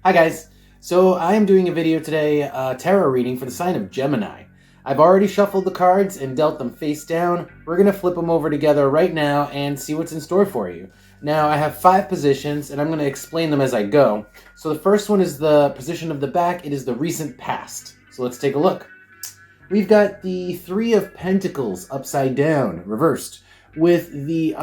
Hi guys, so I am doing a video today, tarot reading for the sign of Gemini. I've already shuffled the cards and dealt them face down. We're going to flip them over together right now and see what's in store for you. Now I have 5 positions and I'm going to explain them as I go. So the first one is the position of the back. It is the recent past. So let's take a look. We've got the 3 of Pentacles upside down, reversed, with the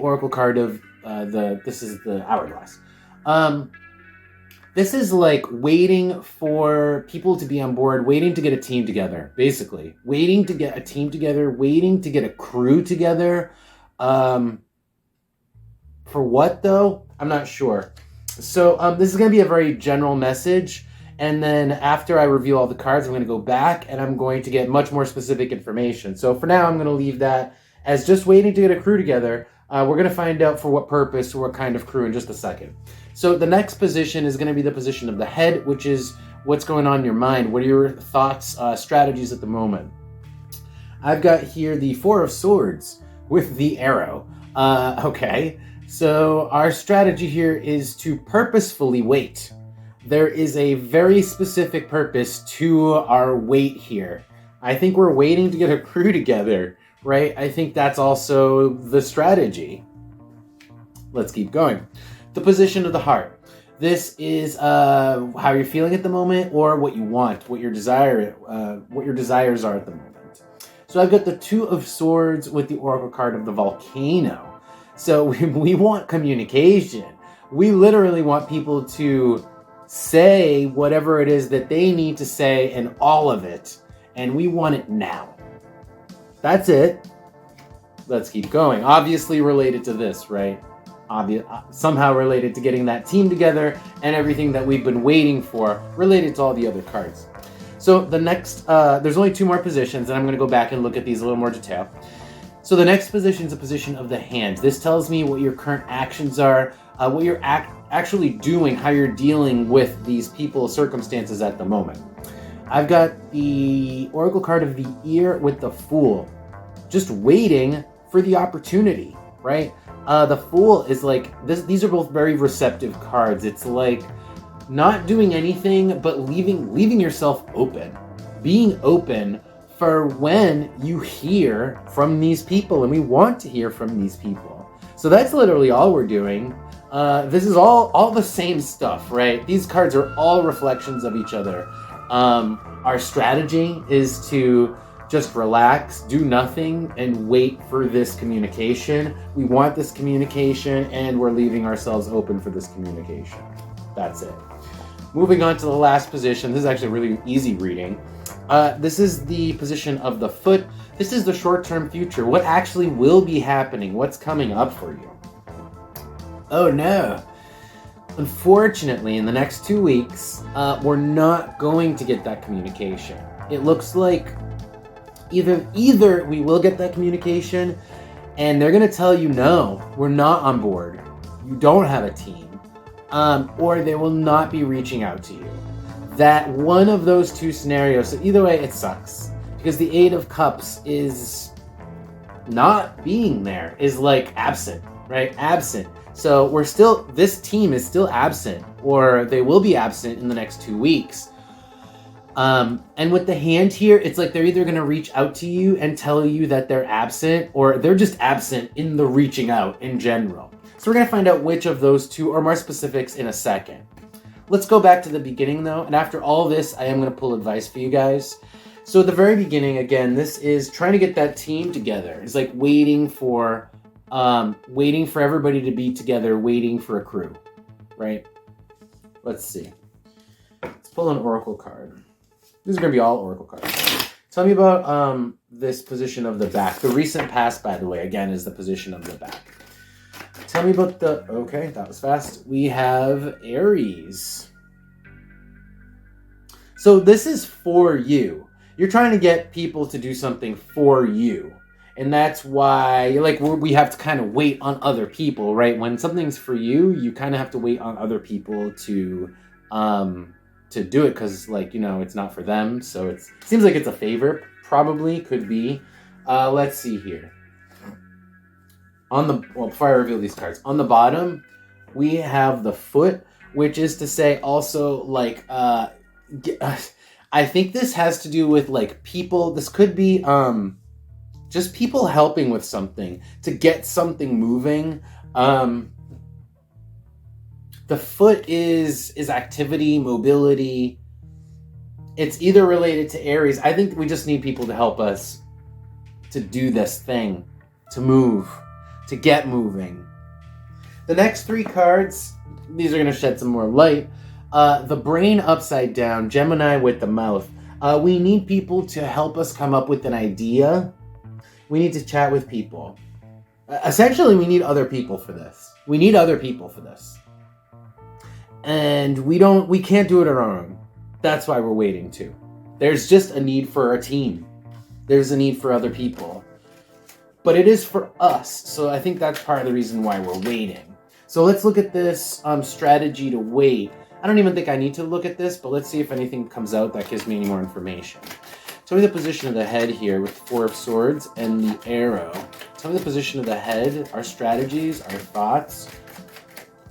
Oracle card of this is the Hourglass. This is like waiting for people to be on board, waiting to get a team together, basically. Waiting to get a team together, waiting to get a crew together. For what, though? I'm not sure. So this is going to be a very general message. And then after I review all the cards, I'm going to go back and I'm going to get much more specific information. So for now, I'm going to leave that as just waiting to get a crew together. We're going to find out for what purpose or what kind of crew in just a second. So the next position is going to be the position of the head, which is what's going on in your mind. What are your thoughts, strategies at the moment? I've got here the 4 of Swords with the arrow. Okay, so our strategy here is to purposefully wait. There is a very specific purpose to our wait here. I think we're waiting to get a crew together, right? I think that's also the strategy. Let's keep going. The position of the heart. This is how you're feeling at the moment, or what you want, what your desires are at the moment. So I've got the 2 of Swords with the Oracle card of the Volcano. So we want communication. We literally want people to say whatever it is that they need to say, and all of it, and we want it now. That's it. Let's keep going. Obviously related to this, right? Somehow related to getting that team together and everything that we've been waiting for, related to all the other cards. So the next, there's only 2 more positions, and I'm going to go back and look at these in a little more detail. So the next position is a position of the hands. This tells me what your current actions are, what you're actually doing, how you're dealing with these people, circumstances at the moment. I've got the Oracle card of the Ear with the Fool. Just waiting for the opportunity, right? The Fool is like, these are both very receptive cards. It's like not doing anything, but leaving yourself open. Being open for when you hear from these people, and we want to hear from these people. So that's literally all we're doing. This is all the same stuff, right? These cards are all reflections of each other. Our strategy is to just relax, do nothing, and wait for this communication. We want this communication, and we're leaving ourselves open for this communication. That's it. Moving on to the last position. This is actually a really easy reading. This is the position of the foot. This is the short-term future. What actually will be happening? What's coming up for you? Oh no. Unfortunately, in the next 2 weeks, we're not going to get that communication. It looks like either we will get that communication and they're going to tell you, no, we're not on board. You don't have a team. Or they will not be reaching out to you. That one of those 2 scenarios, so either way, it sucks. Because the 8 of Cups is not being there, is like absent, right? Absent. So this team is still absent, or they will be absent in the next 2 weeks. And with the hand here, it's like they're either going to reach out to you and tell you that they're absent, or they're just absent in the reaching out in general. So we're going to find out which of those 2 or more specifics in a second. Let's go back to the beginning though. And after all this, I am going to pull advice for you guys. So at the very beginning, again, this is trying to get that team together. It's like waiting for everybody to be together, waiting for a crew, right? Let's see. Let's pull an Oracle card. These are going to be all Oracle cards. Tell me about this position of the back. The recent past, by the way, again, is the position of the back. Tell me about okay, that was fast. We have Aries. So this is for you. You're trying to get people to do something for you. And that's why, like, we have to kind of wait on other people, right? When something's for you, you kind of have to wait on other people to do it, because, like, you know, it's not for them. So it seems like it's a favor. Probably could be. Let's see here. Before I reveal these cards, on the bottom, we have the foot which is to say also like I think this has to do with like people. This could be just people helping with something to get something moving. The foot is activity, mobility. It's either related to Aries. I think we just need people to help us to do this thing, to move, to get moving. The next 3 cards, these are going to shed some more light. The brain upside down, Gemini with the mouth. We need people to help us come up with an idea. We need to chat with people. Essentially, we need other people for this. We need other people for this. And we can't do it on our own. That's why we're waiting too. There's just a need for a team. There's a need for other people. But it is for us. So I think that's part of the reason why we're waiting. So let's look at this strategy to wait. I don't even think I need to look at this, but let's see if anything comes out that gives me any more information. Tell me the position of the head here with the 4 of Swords and the arrow. Tell me the position of the head, our strategies, our thoughts,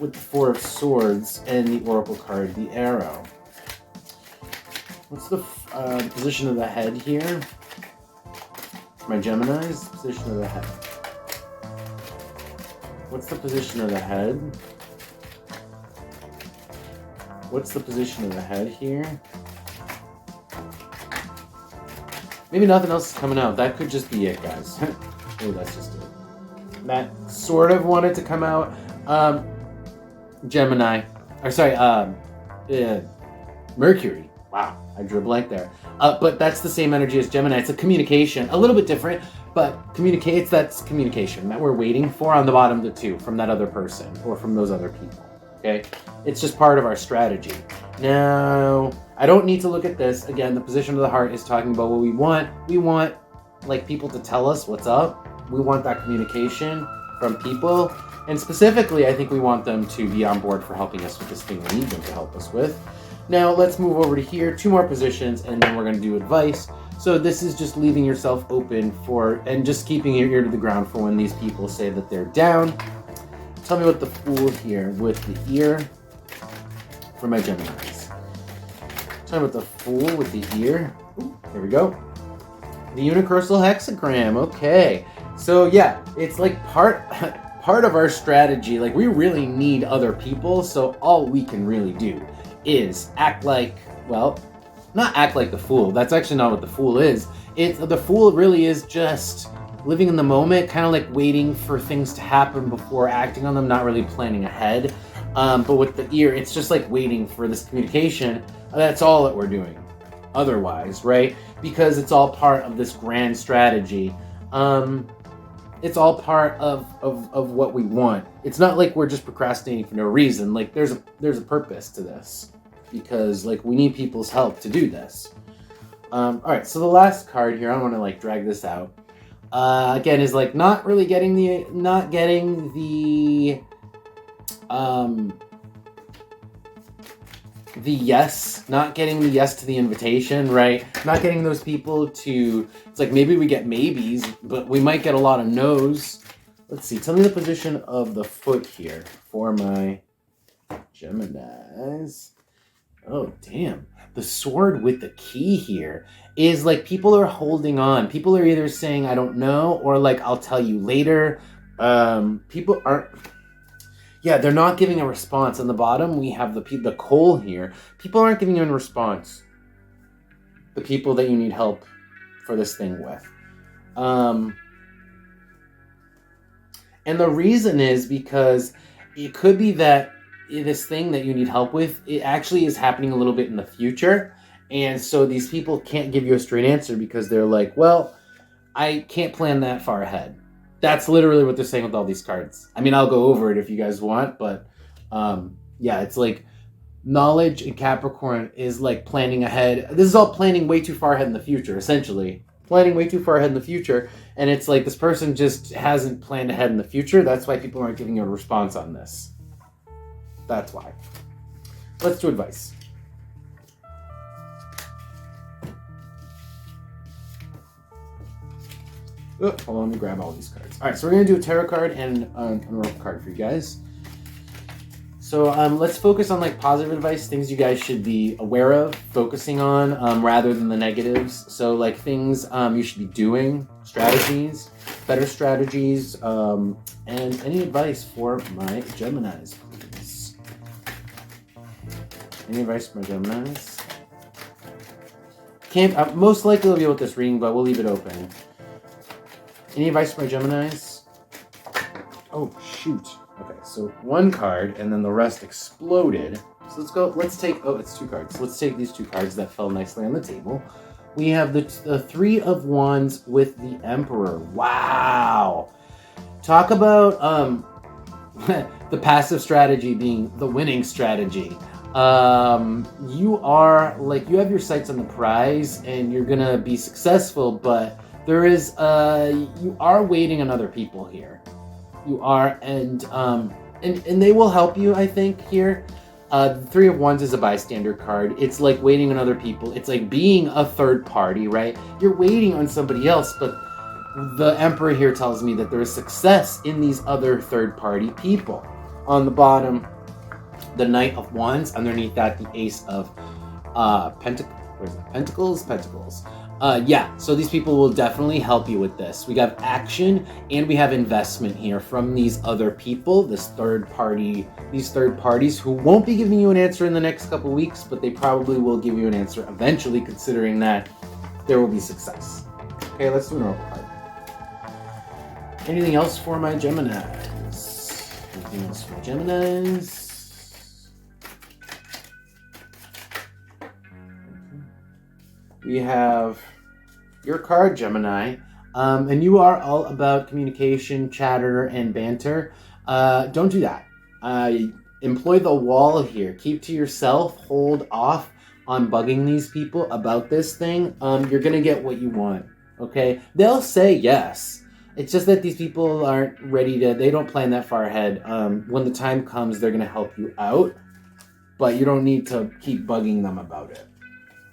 with the 4 of Swords and the Oracle card, the arrow. What's the position of the head here? My Gemini's position of the head. What's the position of the head? What's the position of the head here? Maybe nothing else is coming out. That could just be it, guys. Oh, that's just it. That sort of wanted to come out. Gemini. Or sorry, Mercury. Wow, I drew a blank there. But that's the same energy as Gemini. It's a communication. A little bit different, but that's communication that we're waiting for on the bottom of the 2 from that other person or from those other people. Okay? It's just part of our strategy. Now, I don't need to look at this. Again, the position of the heart is talking about what we want. We want like people to tell us what's up. We want that communication from people. And specifically, I think we want them to be on board for helping us with this thing we need them to help us with. Now, let's move over to here. 2 more positions, and then we're going to do advice. So this is just leaving yourself open for, and just keeping your ear to the ground for when these people say that they're down. Tell me what the Fool here with the ear for my Geminis. Tell me what the Fool with the ear. Ooh, there we go. The Universal Hexagram. Okay. So yeah, it's like part of our strategy. Like we really need other people. So all we can really do is act like, well, not act like the Fool. That's actually not what the Fool is. The Fool really is just living in the moment, kind of like waiting for things to happen before acting on them, not really planning ahead. But with the ear, it's just like waiting for this communication. That's all that we're doing. Otherwise, right? Because it's all part of this grand strategy. It's all part of what we want. It's not like we're just procrastinating for no reason. Like there's a purpose to this, because like we need people's help to do this. All right, so the last card here, I don't want to like drag this out. Again, is like not getting the yes to the invitation, right? Not getting those people to, it's like maybe we get maybes, but we might get a lot of no's. Let's see, tell me the position of the foot here for my Geminis. Oh, damn. The sword with the key here is like people are holding on. People are either saying, I don't know, or like, I'll tell you later. People aren't, yeah, they're not giving a response. On the bottom, we have the coal here. People aren't giving you a response. The people that you need help for this thing with. And the reason is because it could be that this thing that you need help with, it actually is happening a little bit in the future. And so these people can't give you a straight answer because they're like, well, I can't plan that far ahead. That's literally what they're saying with all these cards. I mean, I'll go over it if you guys want, but yeah, it's like knowledge in Capricorn is like planning ahead. This is all planning way too far ahead in the future, essentially. Planning way too far ahead in the future. And it's like this person just hasn't planned ahead in the future. That's why people aren't giving you a response on this. That's why. Let's do advice. Oh, hold on, let me grab all these cards. All right, so we're going to do a tarot card and an oracle card for you guys. So So let's focus on like positive advice, things you guys should be aware of, focusing on rather than the negatives. So like things you should be doing, strategies, better strategies, and any advice for my Geminis, please. Any advice for my Geminis? Can't, most likely we'll be with this reading, but we'll leave it open. Any advice for my Geminis? Oh, shoot. Okay, so one card, and then the rest exploded. So let's take, oh, it's 2 cards. Let's take these 2 cards that fell nicely on the table. We have the 3 of Wands with the Emperor. Wow. Talk about the passive strategy being the winning strategy. You are, like, you have your sights on the prize, and you're gonna be successful, but there is, you are waiting on other people here. You are, and they will help you, I think, here. The 3 of Wands is a bystander card. It's like waiting on other people. It's like being a third party, right? You're waiting on somebody else, but the Emperor here tells me that there is success in these other third party people. On the bottom, the Knight of Wands. Underneath that, the Ace of Pentacles. Yeah, so these people will definitely help you with this. We have action and we have investment here from these other people, these third parties who won't be giving you an answer in the next couple weeks, but they probably will give you an answer eventually, considering that there will be success. Okay, let's do an oracle card. Anything else for my Geminis? Anything else for my Geminis? We have your card, Gemini, and you are all about communication, chatter, and banter. Don't do that. Employ the wall here. Keep to yourself. Hold off on bugging these people about this thing. You're going to get what you want, okay? They'll say yes. It's just that these people aren't ready to, they don't plan that far ahead. When the time comes, they're going to help you out, but you don't need to keep bugging them about it.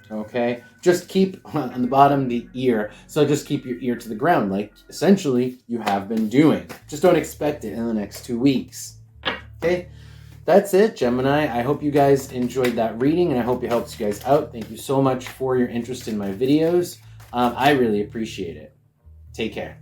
Okay, just keep on the bottom the ear. So just keep your ear to the ground, like essentially you have been doing. Just don't expect it in the next 2 weeks. Okay, that's it, Gemini. I hope you guys enjoyed that reading, and I hope it helps you guys out. Thank you so much for your interest in my videos. I really appreciate it. Take care.